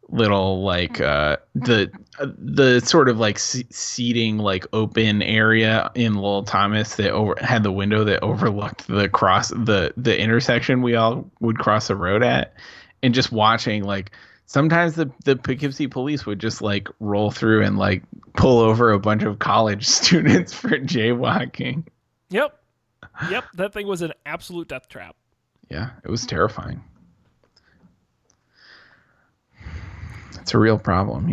little like the sort of like seating like open area in Lowell Thomas that had the window that overlooked the intersection we all would cross the road at, and just watching like sometimes the Poughkeepsie police would just like roll through and like pull over a bunch of college students for jaywalking. Yep, that thing was an absolute death trap. Yeah, it was terrifying. It's a real problem,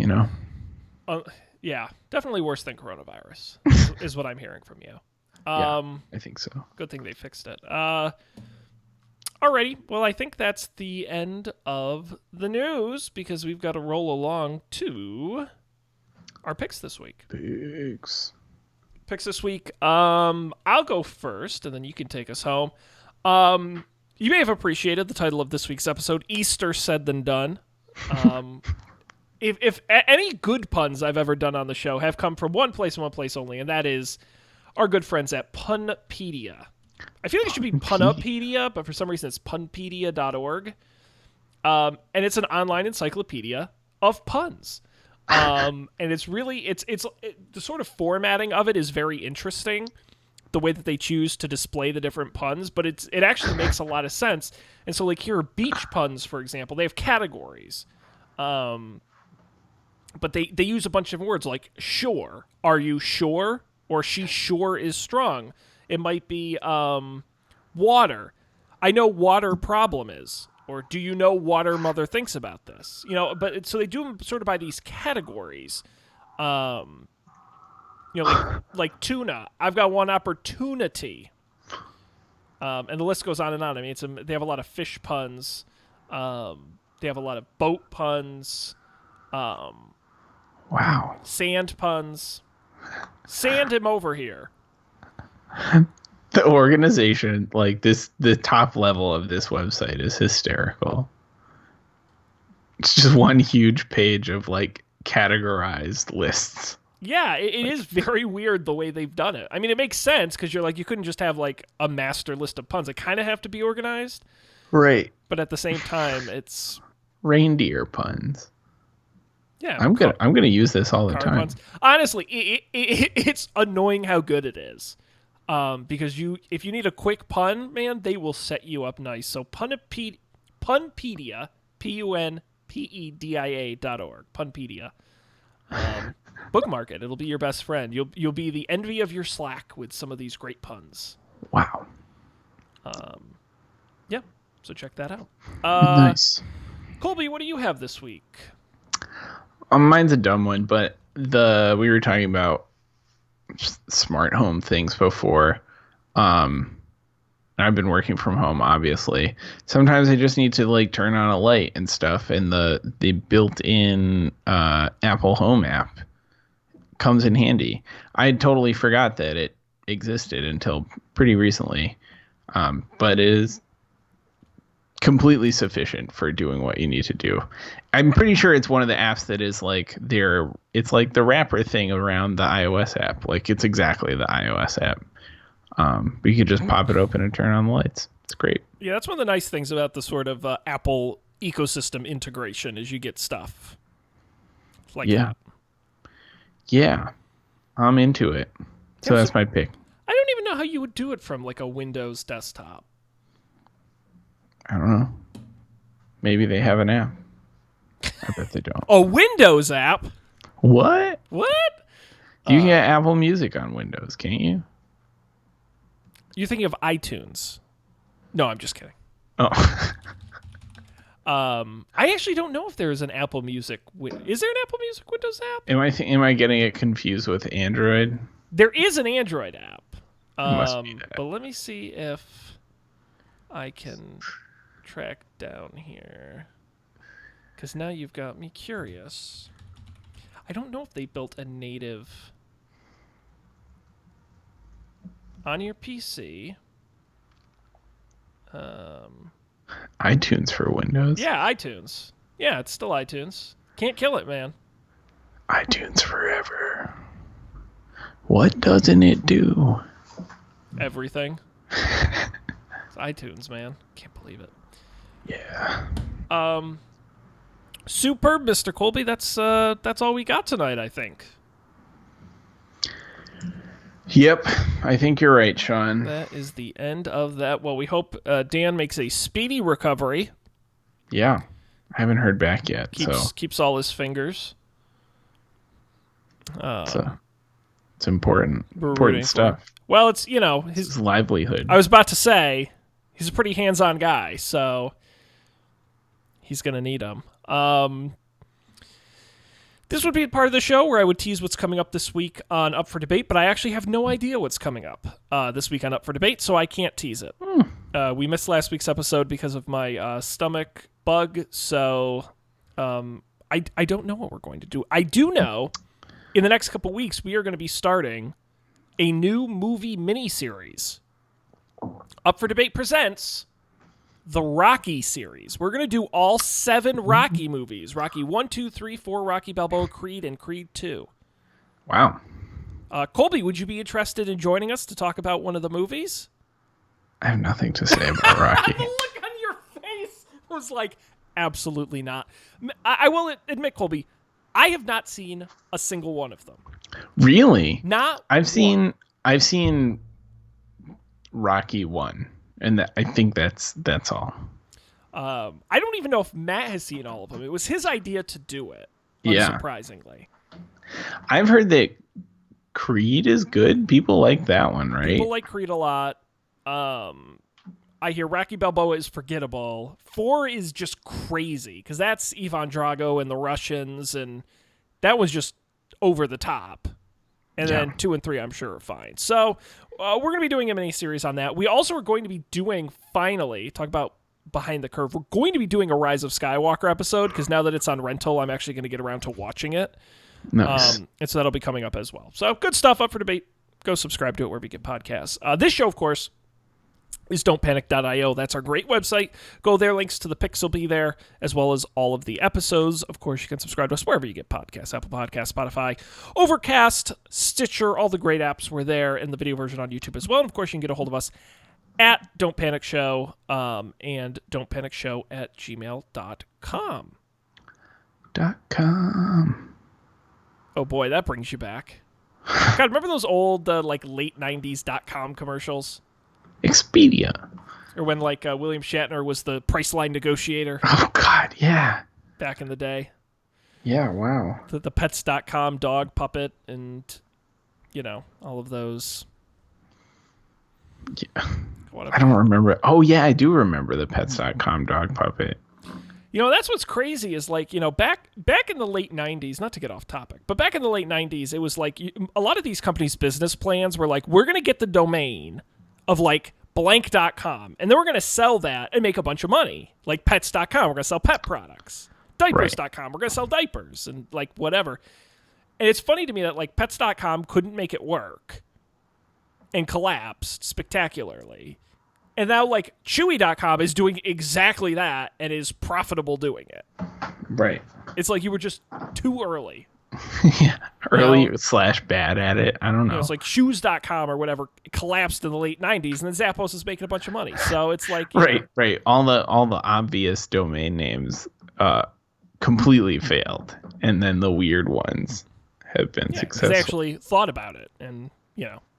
Yeah, definitely worse than coronavirus is what I'm hearing from you. Yeah, I think so. Good thing they fixed it. Alrighty, well, I think that's the end of the news because we've got to roll along to our picks this week. Picks this week. I'll go first, and then you can take us home. You may have appreciated the title of this week's episode, Easter Said Then Done. If any good puns I've ever done on the show have come from one place and one place only, and that is our good friends at Punpedia. I feel like it should be Punopedia, but for some reason it's punpedia.org. And it's an online encyclopedia of puns. And it's really, the sort of formatting of it is very interesting, the way that they choose to display the different puns, but it actually makes a lot of sense. And so like here are beach puns, for example. They have categories. But they use a bunch of words like sure. Are you sure? Or she sure is strong. It might be water. I know water problem is. Or do you know water mother thinks about this? But so they do them sort of by these categories. Like tuna. I've got one opportunity. And the list goes on and on. I mean, they have a lot of fish puns. They have a lot of boat puns. Wow. Sand puns. Sand him over here. The organization, like the top level of this website is hysterical. It's just one huge page of like categorized lists. Yeah, it is very weird the way they've done it. I mean, it makes sense because you're like, you couldn't just have like a master list of puns. They kind of have to be organized. Right. But at the same time, it's reindeer puns. Yeah, I'm gonna use this all the time. Puns. Honestly, it's annoying how good it is. Because if you need a quick pun, man, they will set you up nice. So Punpedia, punpedia.org, Punpedia. Bookmark it. It'll be your best friend. You'll be the envy of your Slack with some of these great puns. Wow. Yeah. So check that out. Nice. Colby, what do you have this week? Mine's a dumb one, but we were talking about smart home things before. I've been working from home, obviously. Sometimes I just need to like turn on a light and stuff, and the built-in Apple Home app comes in handy. I totally forgot that it existed until pretty recently, but it is completely sufficient for doing what you need to do. I'm pretty sure it's one of the apps that is like it's like the wrapper thing around the iOS app. Like it's exactly the iOS app. But you could just pop it open and turn on the lights. It's great. Yeah, that's one of the nice things about the sort of Apple ecosystem integration is you get stuff like that. Yeah, I'm into it. So that's my pick. I don't even know how you would do it from like a Windows desktop. I don't know. Maybe they have an app. I bet they don't. A Windows app? What? What? You can get Apple Music on Windows, can't you? You're thinking of iTunes. No, I'm just kidding. Oh. I actually don't know if there is an Apple Music. Is there an Apple Music Windows app? Am I getting it confused with Android? There is an Android app. Must be that. But let me see if I can track down here. Because now you've got me curious. I don't know if they built a native on your PC. iTunes for Windows? Yeah, iTunes. Yeah, it's still iTunes. Can't kill it, man. iTunes forever. What doesn't it do? Everything. It's iTunes, man. Can't believe it. Yeah. Superb, Mr. Colby. That's all we got tonight, I think. Yep. I think you're right, Sean. That is the end of that. Well, we hope Dan makes a speedy recovery. Yeah. I haven't heard back yet. Keeps all his fingers. It's important. Important stuff. Well, it's, his livelihood. I was about to say, he's a pretty hands-on guy, so he's going to need him. This would be a part of the show where I would tease what's coming up this week on Up for Debate, but I actually have no idea what's coming up this week on Up for Debate, so I can't tease it. We missed last week's episode because of my stomach bug, so I don't know what we're going to do. I do know in the next couple weeks we are going to be starting a new movie miniseries. Up for Debate presents the Rocky series. We're going to do all 7 Rocky movies. Rocky 1, 2, 3, 4, Rocky Balboa, Creed, and Creed 2. Wow. Colby, would you be interested in joining us to talk about one of the movies? I have nothing to say about Rocky. The look on your face was like, absolutely not. I will admit, Colby, I have not seen a single one of them. Really? Not I've seen Rocky 1. And I think that's all. I don't even know if Matt has seen all of them. It was his idea to do it, unsurprisingly. I've heard that Creed is good. People like that one, right? People like Creed a lot. I hear Rocky Balboa is forgettable. 4 is just crazy, because that's Ivan Drago and the Russians, and that was just over the top. And then 2 and 3, I'm sure, are fine. So we're going to be doing a mini-series on that. We also are going to be doing, finally, talk about behind the curve, we're going to be doing a Rise of Skywalker episode, because now that it's on rental, I'm actually going to get around to watching it. Nice. And so that'll be coming up as well. So good stuff. Up for Debate. Go subscribe to it wherever you get podcasts. This show, of course, is don'tpanic.io. That's our great website. Go there. Links to the picks will be there, as well as all of the episodes. Of course, you can subscribe to us wherever you get podcasts. Apple Podcasts, Spotify, Overcast, Stitcher, all the great apps were there, and the video version on YouTube as well. And, of course, you can get a hold of us at Don't Panic Show and don'tpanicshow@gmail.com. .com. Oh, boy, that brings you back. God, remember those old, late 90s .com commercials? Expedia. Or when, William Shatner was the Priceline negotiator. Oh, God, yeah. Back in the day. Yeah, wow. The Pets.com dog puppet and, all of those. Yeah. I don't remember. Oh, yeah, I do remember the Pets.com dog puppet. That's what's crazy is, back in the late 90s, not to get off topic, but back in the late 90s, it was a lot of these companies' business plans were we're going to get the domain of blank.com, and then we're going to sell that and make a bunch of money. Like pets.com, we're going to sell pet products. Diapers.com, we're going to sell diapers and whatever. And it's funny to me that pets.com couldn't make it work and collapsed spectacularly. And now chewy.com is doing exactly that and is profitable doing it. Right. It's you were just too early. Yeah, early / bad at it. I don't know. It's like shoes.com or whatever collapsed in the late 90s, and then Zappos is making a bunch of money. So it's like, right. All the obvious domain names completely failed, and then the weird ones have been successful. They actually thought about it and,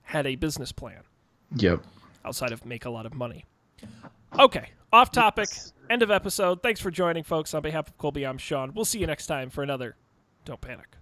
had a business plan. Yep. Outside of make a lot of money. Okay, off topic, end of episode. Thanks for joining, folks. On behalf of Colby, I'm Sean. We'll see you next time for another Don't Panic.